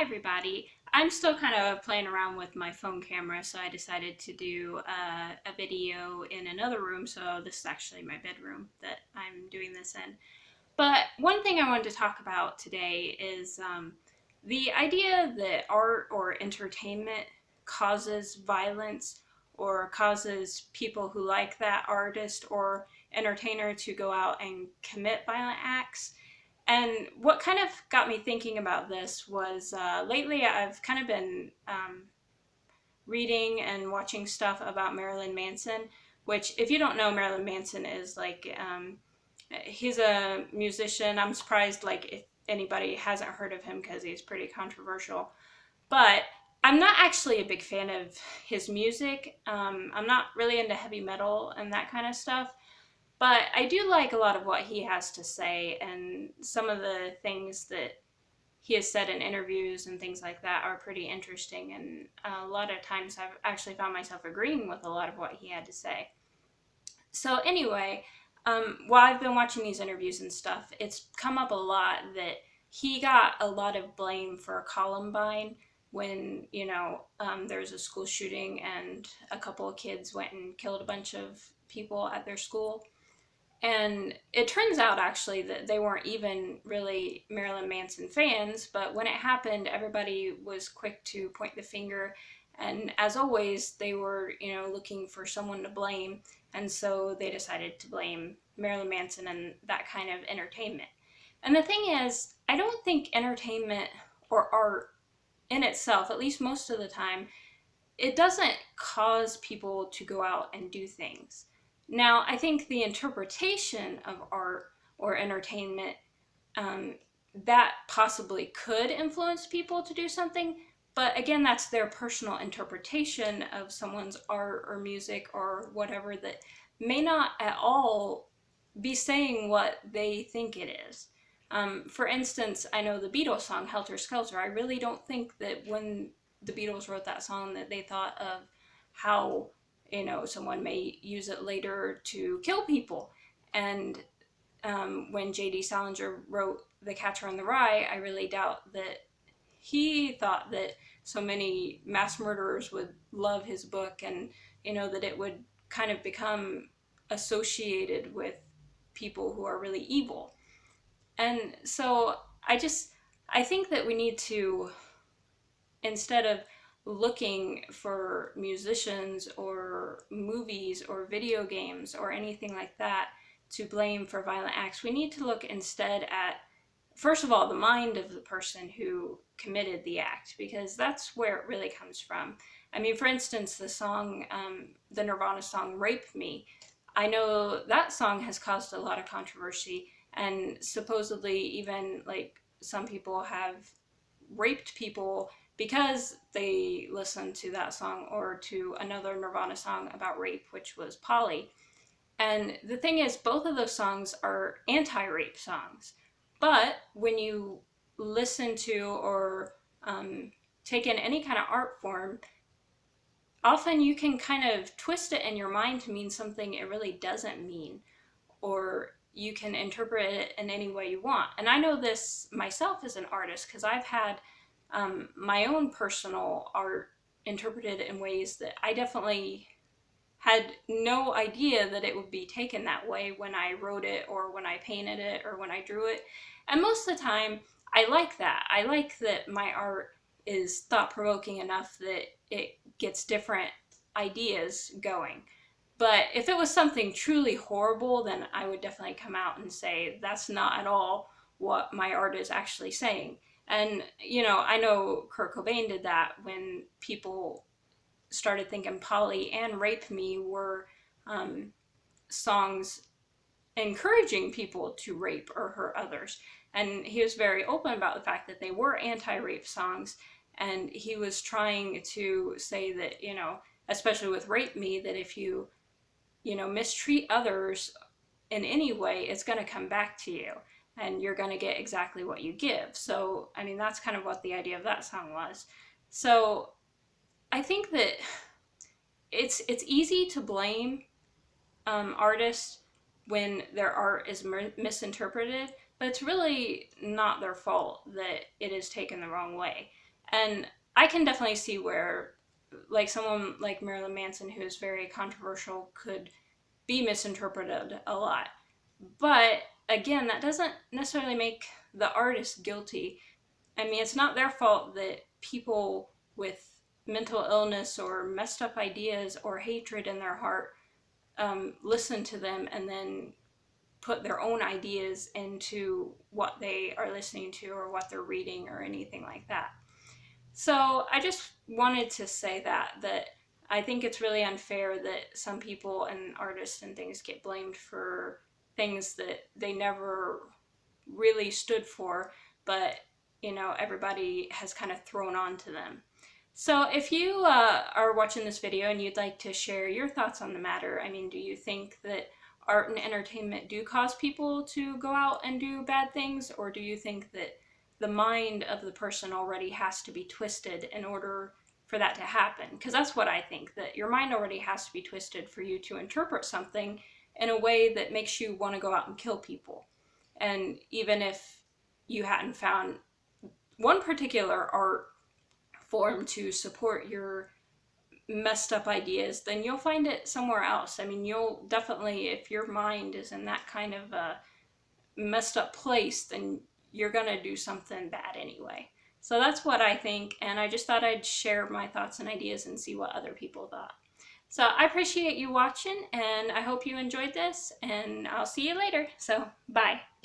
everybody. I'm still kind of playing around with my phone camera, so I decided to do a video in another room. So this is actually my bedroom that I'm doing this in. But one thing I wanted to talk about today is the idea that art or entertainment causes violence or causes people who like that artist or entertainer to go out and commit violent acts. And what kind of got me thinking about this was lately I've kind of been reading and watching stuff about Marilyn Manson, which, if you don't know, Marilyn Manson is he's a musician. I'm surprised, like, if anybody hasn't heard of him because he's pretty controversial. But I'm not actually a big fan of his music. I'm not really into heavy metal and that kind of stuff. But I do like a lot of what he has to say, and some of the things that he has said in interviews and things like that are pretty interesting. And a lot of times I've actually found myself agreeing with a lot of what he had to say. So, anyway, while I've been watching these interviews and stuff, it's come up a lot that he got a lot of blame for Columbine when, there was a school shooting and a couple of kids went and killed a bunch of people at their school. And it turns out actually that they weren't even really Marilyn Manson fans, but when it happened, everybody was quick to point the finger. And as always, they were, looking for someone to blame. And so they decided to blame Marilyn Manson and that kind of entertainment. And the thing is, I don't think entertainment or art in itself, at least most of the time, it doesn't cause people to go out and do things. Now, I think the interpretation of art or entertainment, um, that possibly could influence people to do something, but again, that's their personal interpretation of someone's art or music or whatever that may not at all be saying what they think it is. For instance, I know the Beatles song Helter Skelter. I really don't think that when the Beatles wrote that song that they thought of how, someone may use it later to kill people. And when J.D. Salinger wrote The Catcher in the Rye, I really doubt that he thought that so many mass murderers would love his book, and that it would kind of become associated with people who are really evil. And so I think that we need to, instead of looking for musicians or movies or video games or anything like that to blame for violent acts, we need to look instead at, first of all, the mind of the person who committed the act, because that's where it really comes from. I mean, for instance, the Nirvana song Rape Me, I know that song has caused a lot of controversy, and supposedly even like some people have raped people because they listened to that song or to another Nirvana song about rape, which was Polly. And the thing is, both of those songs are anti rape songs. But when you listen to or take in any kind of art form, often you can kind of twist it in your mind to mean something it really doesn't mean, or you can interpret it in any way you want. And I know this myself as an artist because I've had my own personal art interpreted in ways that I definitely had no idea that it would be taken that way when I wrote it or when I painted it or when I drew it. And most of the time, I like that. I like that my art is thought provoking enough that it gets different ideas going. But if it was something truly horrible, then I would definitely come out and say that's not at all what my art is actually saying. And, I know Kurt Cobain did that when people started thinking Polly and Rape Me were um, songs encouraging people to rape or hurt others. And he was very open about the fact that they were anti rape songs. And he was trying to say that, especially with Rape Me, that if you, mistreat others in any way, it's going to come back to you and you're going to get exactly what you give. So, I mean, that's kind of what the idea of that song was. So, I think that it's easy to blame artists when their art is misinterpreted, but it's really not their fault that it is taken the wrong way. And I can definitely see where, like, someone like Marilyn Manson, who's very controversial, could be misinterpreted a lot. But again, that doesn't necessarily make the artist guilty. I mean, it's not their fault that people with mental illness or messed up ideas or hatred in their heart listen to them and then put their own ideas into what they are listening to or what they're reading or anything like that. So I just wanted to say that I think it's really unfair that some people and artists and things get blamed for things that they never really stood for, but everybody has kind of thrown on to them. So if you are watching this video and you'd like to share your thoughts on the matter, I mean, do you think that art and entertainment do cause people to go out and do bad things, or do you think that the mind of the person already has to be twisted in order for that to happen? Because that's what I think, that your mind already has to be twisted for you to interpret something in a way that makes you want to go out and kill people. And even if you hadn't found one particular art form to support your messed up ideas, then you'll find it somewhere else. I mean, you'll definitely, if your mind is in that kind of a messed up place, then you're gonna do something bad anyway. So that's what I think, and I just thought I'd share my thoughts and ideas and see what other people thought. So I appreciate you watching, and I hope you enjoyed this, and I'll see you later. So bye.